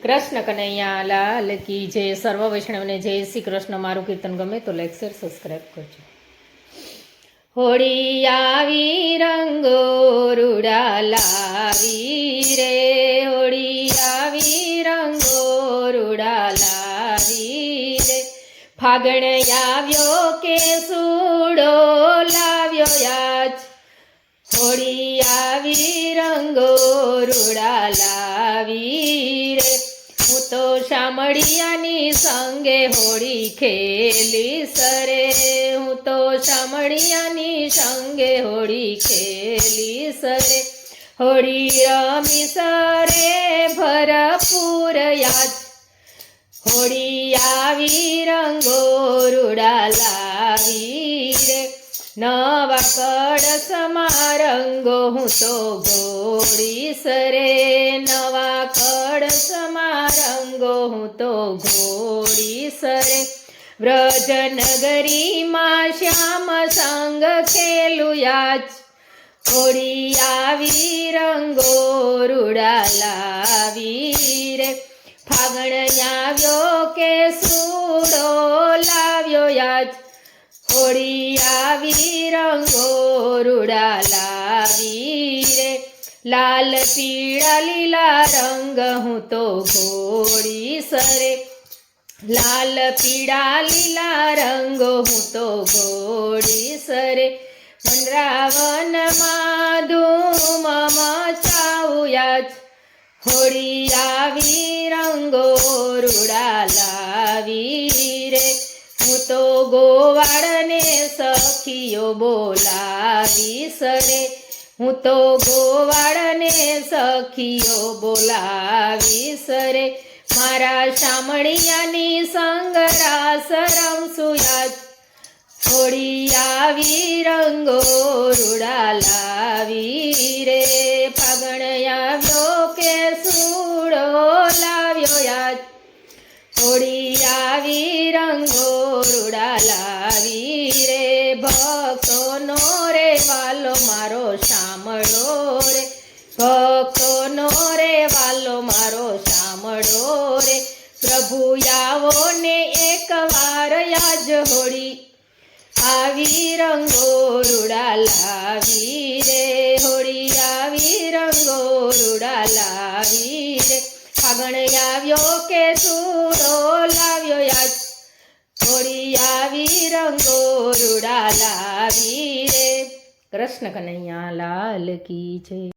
કૃષ્ણ કનૈયા લાલ કી જય. સર્વ વૈષ્ણવને જય શ્રી કૃષ્ણ. મારું કીર્તન ગમે તો લાઈક શેર સબસ્ક્રાઈબ કરજો. હોળી આવી રંગો રૂડા લાવી રે, હોળી આવી રંગો રૂડા લાવી રે, ફાગણ આવ્યો કે સૂડો લાવ્યો યાજ, હોળી આવી રંગો રૂડા લાવી રે, હું તો શામળિયાની સંગે હોળી ખેલી સરે, હું તો શામળિયાની સંગે હોળી ખેલી સરે, હોળી રમી સરે ભરપૂર યાદ, હોળી આવી રંગો રૂડા લાવી રે, નવા કળશમાં રંગો હું તો ઘોડી સરે, નવા કળશમાં રંગો હું તો ઘોડી સરે, વ્રજનગરીમાં શ્યામ સંગ ખેલું યાજ, હોળી આવી રંગો રૂડા લાવી રે, ફાગણ આવ્યો કે સૂડો લાવ્યો યાજ, હોળી આવી રંગો રૂડા લાવી રે, લાલ પીળા લીલા રંગ હું તો ઘોડી સરે, લાલ પીળા લીલા રંગો હું તો ઘોડી સરે, વનરાવનમાં ધૂમ મચાવું યાજ, હોળી આવી રંગો રૂડા લાવી રે, હું તો ગોવાળને સખીઓ બોલાવી સરે, હું તો ગોવાળને સખીઓ બોલાવી સરે, મારા શામળિયાની સંગ રાસ રમશું યાજ, હોળી આવી રંગો રૂડા લાવી રે, ફાગણ આવ્યો કે સૂડો લાવ્યો યાજ, હોળી આવી રંગો રૂડા લાવી રે, ભક્તોનો રે વાલો મારો શામળો રે, ભક્તોનો રે વાલો મારો શામળો રે, પ્રભુ આવો ને એક વાર યાજ, હોળી આવી રંગો રૂડા લાવી રે, હોળી આવી રંગો રૂડા લાવી રે, ફાગણ આવ્યો કે સૂડો લાવ્યો યાજ, હોળી આવી રંગો રૂડા લાવી રે. કૃષ્ણ કનૈયા લાલ કી જય.